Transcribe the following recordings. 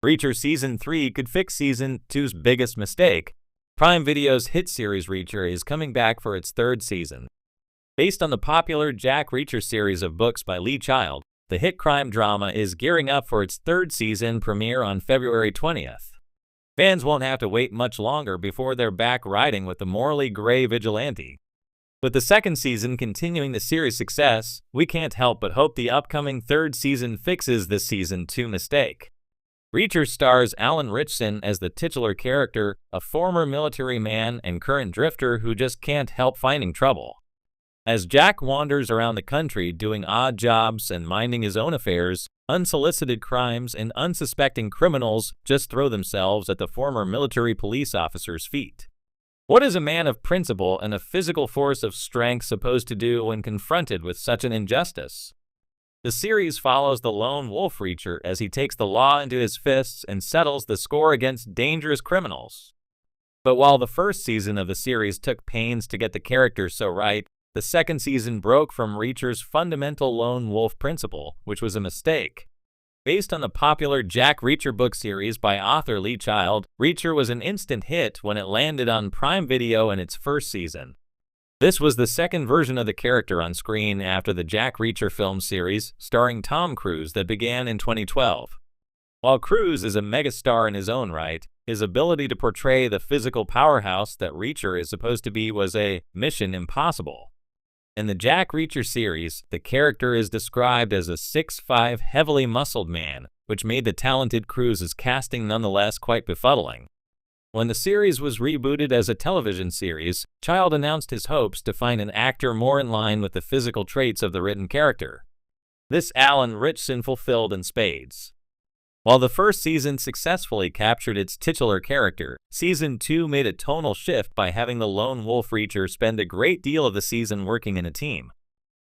Reacher Season 3 could fix Season 2's biggest mistake. Prime Video's hit series Reacher is coming back for its third season. Based on the popular Jack Reacher series of books by Lee Child, the hit crime drama is gearing up for its third season premiere on February 20th. Fans won't have to wait much longer before they're back riding with the morally gray vigilante. With the second season continuing the series' success, we can't help but hope the upcoming third season fixes this Season 2 mistake. Reacher stars Alan Ritchson as the titular character, a former military man and current drifter who just can't help finding trouble. As Jack wanders around the country doing odd jobs and minding his own affairs, unsolicited crimes and unsuspecting criminals just throw themselves at the former military police officer's feet. What is a man of principle and a physical force of strength supposed to do when confronted with such an injustice? The series follows the lone wolf Reacher as he takes the law into his fists and settles the score against dangerous criminals. But while the first season of the series took pains to get the characters so right, the second season broke from Reacher's fundamental lone wolf principle, which was a mistake. Based on the popular Jack Reacher book series by author Lee Child, Reacher was an instant hit when it landed on Prime Video in its first season. This was the second version of the character on screen after the Jack Reacher film series starring Tom Cruise that began in 2012. While Cruise is a megastar in his own right, his ability to portray the physical powerhouse that Reacher is supposed to be was a mission impossible. In the Jack Reacher series, the character is described as a 6'5" heavily muscled man, which made the talented Cruise's casting nonetheless quite befuddling. When the series was rebooted as a television series, Child announced his hopes to find an actor more in line with the physical traits of the written character. This Alan Ritchson fulfilled in spades. While the first season successfully captured its titular character, Season 2 made a tonal shift by having the lone wolf Reacher spend a great deal of the season working in a team.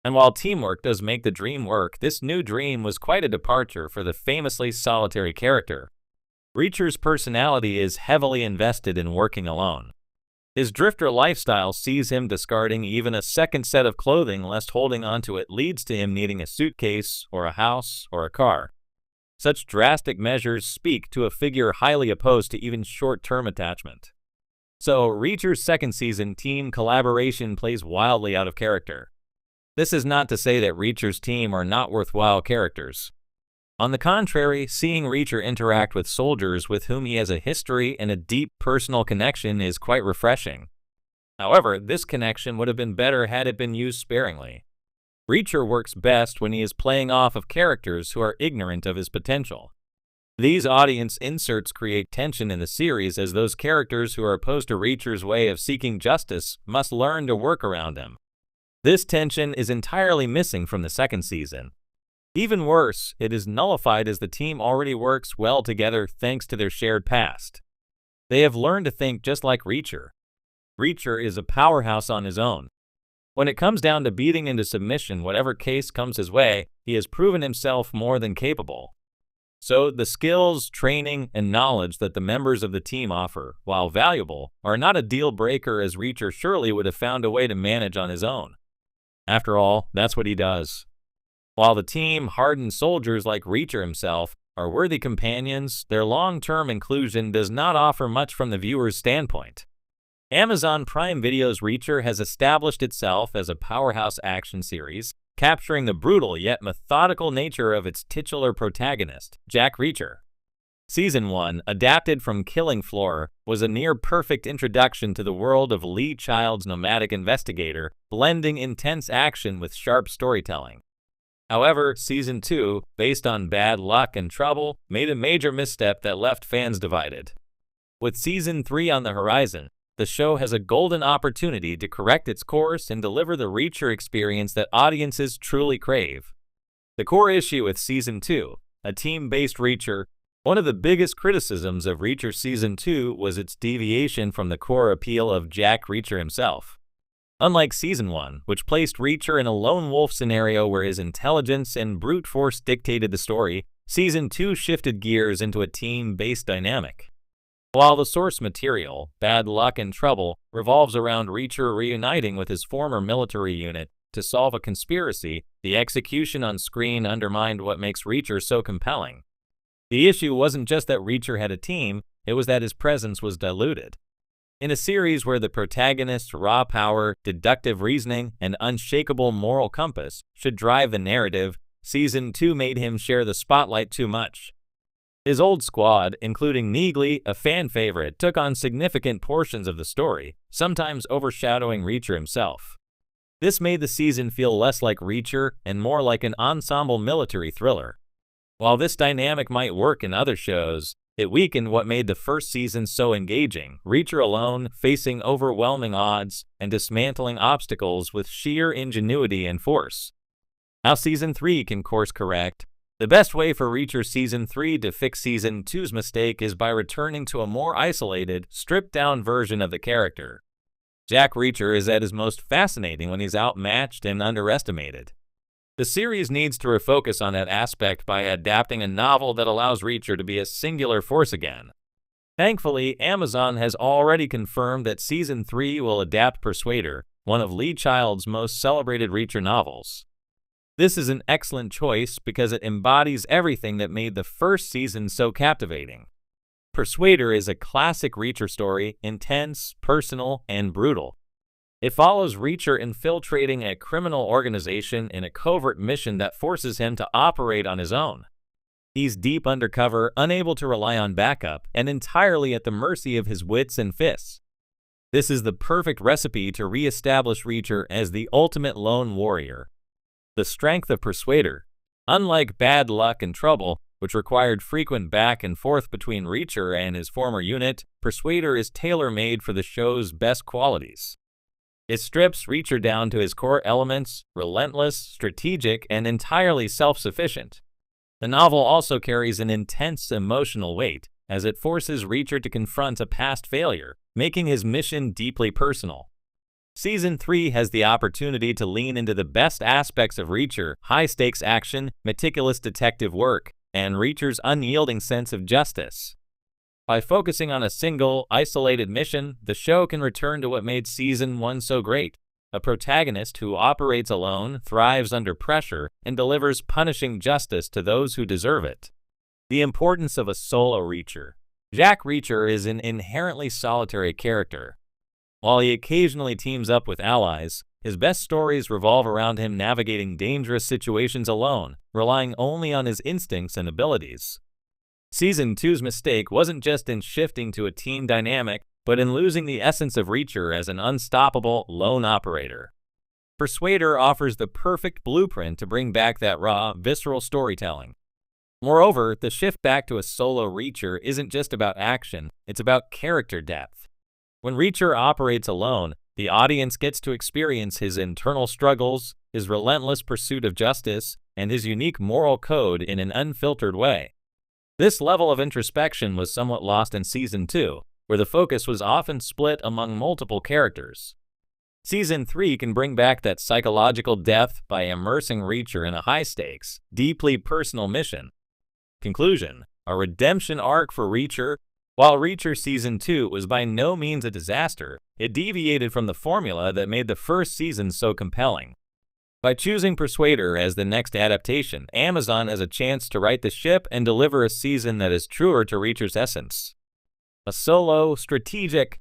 And while teamwork does make the dream work, this new dream was quite a departure for the famously solitary character. Reacher's personality is heavily invested in working alone. His drifter lifestyle sees him discarding even a second set of clothing lest holding onto it leads to him needing a suitcase or a house or a car. Such drastic measures speak to a figure highly opposed to even short-term attachment. So, Reacher's second season team collaboration plays wildly out of character. This is not to say that Reacher's team are not worthwhile characters. On the contrary, seeing Reacher interact with soldiers with whom he has a history and a deep personal connection is quite refreshing. However, this connection would have been better had it been used sparingly. Reacher works best when he is playing off of characters who are ignorant of his potential. These audience inserts create tension in the series as those characters who are opposed to Reacher's way of seeking justice must learn to work around him. This tension is entirely missing from the second season. Even worse, it is nullified as the team already works well together thanks to their shared past. They have learned to think just like Reacher. Reacher is a powerhouse on his own. When it comes down to beating into submission whatever case comes his way, he has proven himself more than capable. So, the skills, training, and knowledge that the members of the team offer, while valuable, are not a deal breaker as Reacher surely would have found a way to manage on his own. After all, that's what he does. While the team, hardened soldiers like Reacher himself, are worthy companions, their long-term inclusion does not offer much from the viewer's standpoint. Amazon Prime Video's Reacher has established itself as a powerhouse action series, capturing the brutal yet methodical nature of its titular protagonist, Jack Reacher. Season 1, adapted from Killing Floor, was a near-perfect introduction to the world of Lee Child's nomadic investigator, blending intense action with sharp storytelling. However, Season 2, based on Bad Luck and Trouble, made a major misstep that left fans divided. With Season 3 on the horizon, the show has a golden opportunity to correct its course and deliver the Reacher experience that audiences truly crave. The core issue with Season 2, a team-based Reacher, one of the biggest criticisms of Reacher Season 2 was its deviation from the core appeal of Jack Reacher himself. Unlike Season 1, which placed Reacher in a lone wolf scenario where his intelligence and brute force dictated the story, Season 2 shifted gears into a team-based dynamic. While the source material, Bad Luck and Trouble, revolves around Reacher reuniting with his former military unit to solve a conspiracy, the execution on screen undermined what makes Reacher so compelling. The issue wasn't just that Reacher had a team, it was that his presence was diluted. In a series where the protagonist's raw power, deductive reasoning, and unshakable moral compass should drive the narrative, Season 2 made him share the spotlight too much. His old squad, including Neagley, a fan favorite, took on significant portions of the story, sometimes overshadowing Reacher himself. This made the season feel less like Reacher and more like an ensemble military thriller. While this dynamic might work in other shows, it weakened what made the first season so engaging. Reacher alone, facing overwhelming odds and dismantling obstacles with sheer ingenuity and force. How Season 3 can course correct. The best way for Reacher Season 3 to fix Season 2's mistake is by returning to a more isolated, stripped-down version of the character. Jack Reacher is at his most fascinating when he's outmatched and underestimated. The series needs to refocus on that aspect by adapting a novel that allows Reacher to be a singular force again. Thankfully, Amazon has already confirmed that Season 3 will adapt Persuader, one of Lee Child's most celebrated Reacher novels. This is an excellent choice because it embodies everything that made the first season so captivating. Persuader is a classic Reacher story, intense, personal, and brutal. It follows Reacher infiltrating a criminal organization in a covert mission that forces him to operate on his own. He's deep undercover, unable to rely on backup, and entirely at the mercy of his wits and fists. This is the perfect recipe to re-establish Reacher as the ultimate lone warrior. The strength of Persuader. Unlike Bad Luck and Trouble, which required frequent back and forth between Reacher and his former unit, Persuader is tailor-made for the show's best qualities. It strips Reacher down to his core elements, relentless, strategic, and entirely self-sufficient. The novel also carries an intense emotional weight, as it forces Reacher to confront a past failure, making his mission deeply personal. Season 3 has the opportunity to lean into the best aspects of Reacher: high-stakes action, meticulous detective work, and Reacher's unyielding sense of justice. By focusing on a single, isolated mission, the show can return to what made Season 1 so great: a protagonist who operates alone, thrives under pressure, and delivers punishing justice to those who deserve it. The importance of a solo Reacher. Jack Reacher is an inherently solitary character. While he occasionally teams up with allies, his best stories revolve around him navigating dangerous situations alone, relying only on his instincts and abilities. Season 2's mistake wasn't just in shifting to a team dynamic, but in losing the essence of Reacher as an unstoppable, lone operator. Persuader offers the perfect blueprint to bring back that raw, visceral storytelling. Moreover, the shift back to a solo Reacher isn't just about action, it's about character depth. When Reacher operates alone, the audience gets to experience his internal struggles, his relentless pursuit of justice, and his unique moral code in an unfiltered way. This level of introspection was somewhat lost in Season 2, where the focus was often split among multiple characters. Season 3 can bring back that psychological depth by immersing Reacher in a high-stakes, deeply personal mission. Conclusion: a redemption arc for Reacher. While Reacher Season 2 was by no means a disaster, it deviated from the formula that made the first season so compelling. By choosing Persuader as the next adaptation, Amazon has a chance to right the ship and deliver a season that is truer to Reacher's essence. A solo, strategic,